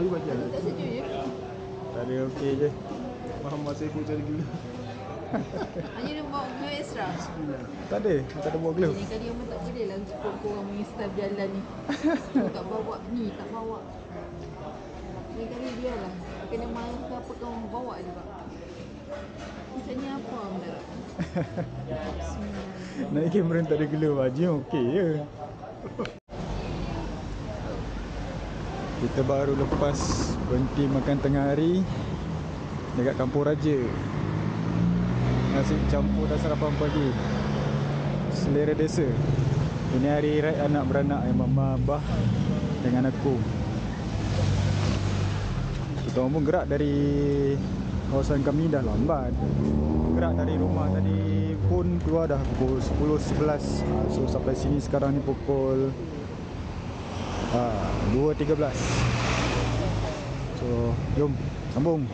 you bagi lah. Tak sejuk je. Tak ada, okey je. Muhammad Saiful cari gula. Hanya dia bawa gula extra. Tak ada bawa glove. Ini kali Omar tak boleh lah ikut korang punya style berjalan ni. Tak bawa ni, tak bawa. Ini kali dia lah. Kena marah ke apa kau bawa juga. Macamnya apa benda? Naik kamera tak ada glove baju okey je. Kita baru lepas berhenti makan tengah hari dekat Kampung Raja. Nasi campur dan sarapan pagi. Selera desa. Ini hari ride anak beranak mama, abah dengan aku. Kita pun gerak dari kawasan kami dah lambat. Gerak dari rumah tadi pun keluar dah pukul 10.11. So sampai sini sekarang ni pukul 2.13. So jom sambung.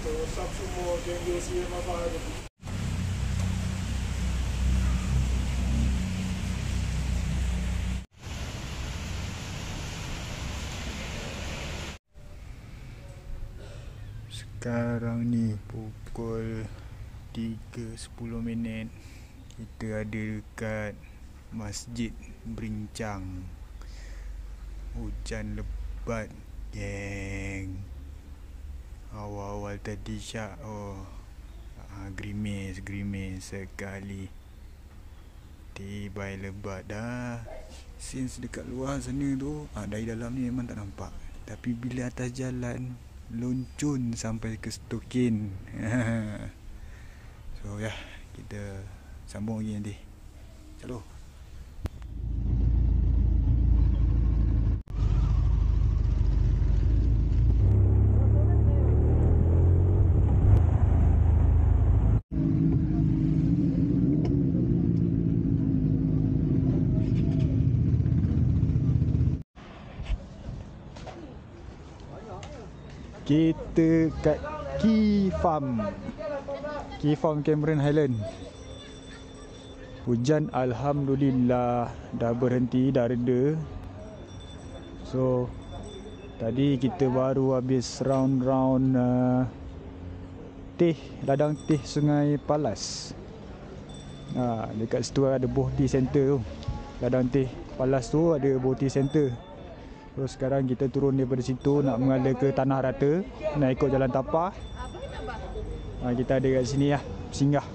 Rossap semua yang dia siap apa ada. Sekarang ni pukul 3.10. Kita ada dekat Masjid Berincang. Hujan lebat, geng. Awal-awal tadi syak gerimis sekali. Tiba lebat dah. Since dekat luar sana tu dari dalam ni memang tak nampak. Tapi bila atas jalan loncun sampai ke Stokin. So ya, kita sambung lagi nanti. Hello. Kita kat Key Farm. Key Farm Cameron Highland. Hujan alhamdulillah dah berhenti, dah reda. So tadi kita baru habis round-round ladang teh Sungai Palas. Dekat situ ada Boh Tea Center tu. Ladang teh Palas tu ada Boh Tea Center. So sekarang kita turun daripada situ nak mengalir ke Tanah Rata, nak ikut jalan tapak. Kita ada kat sini lah, singgah.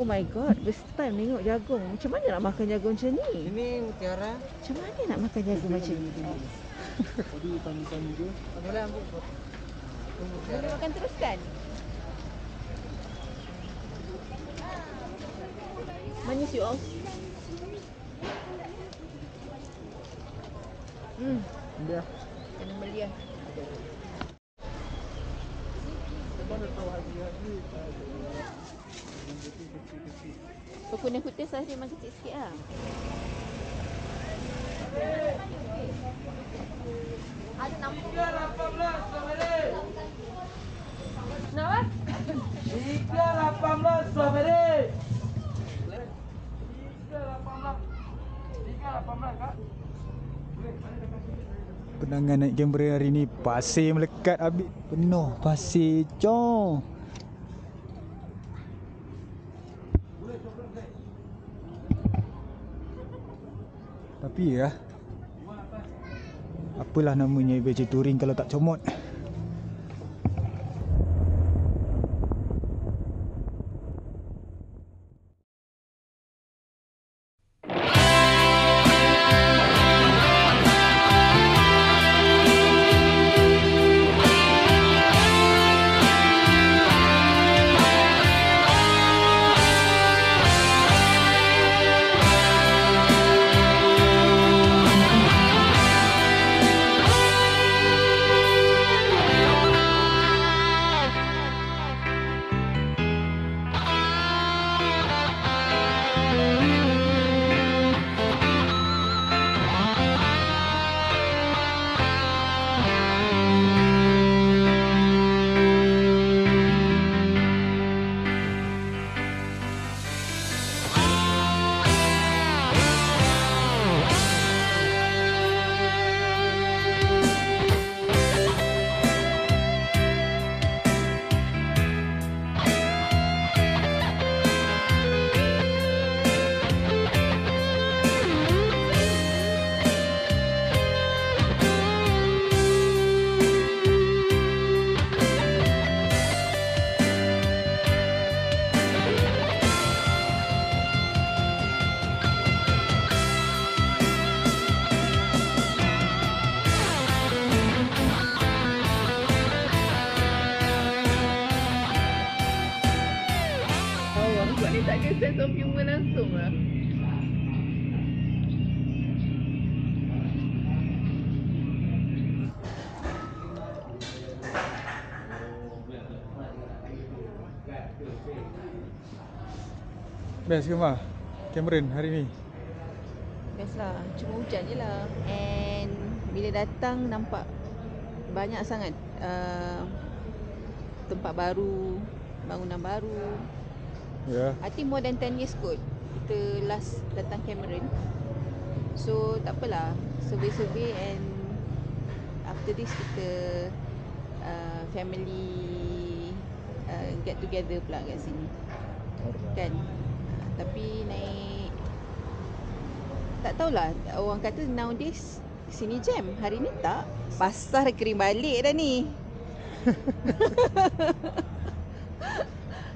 Oh my god, first time tengok jagung. Macam mana nak makan jagung macam ni? Ini mutiara. Macam mana nak makan jagung macam ni? Tadi ikan-ikan juga. Boleh ambil. Boleh makan terus kan? Manis you all. Dia. Kena melihat. Kuning putih saiz memang kecil sikit lah. Ada 18 strawberry. Kenapa? 18 strawberry. 18 Kak. Penangan naik kamera hari ni pasir melekat habis. Penuh pasir cong. Tapi ya, apalah namanya adventure touring kalau tak comot. Ni tak ada sense of humor langsung lah. Best ke Mah? Cameron hari ni? Best lah, cuma hujan je lah. And bila datang nampak banyak sangat tempat baru, bangunan baru. Ya. I think more than 10 years kot kita last datang Cameron. So tak apalah, survey-survey and after this kita family get together pula kat sini. Kan? Tapi naik, tak tahulah, orang kata nowadays sini jam, hari ni tak. Pasar kering balik dah ni.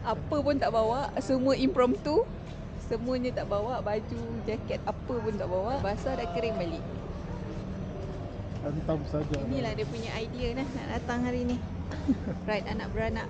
Apa pun tak bawa, semua impromptu. Semuanya tak bawa, baju, jaket apa pun tak bawa. Basah dah kering balik. Hantam saja. Inilah dia punya idea nak datang hari ni. Ride anak beranak.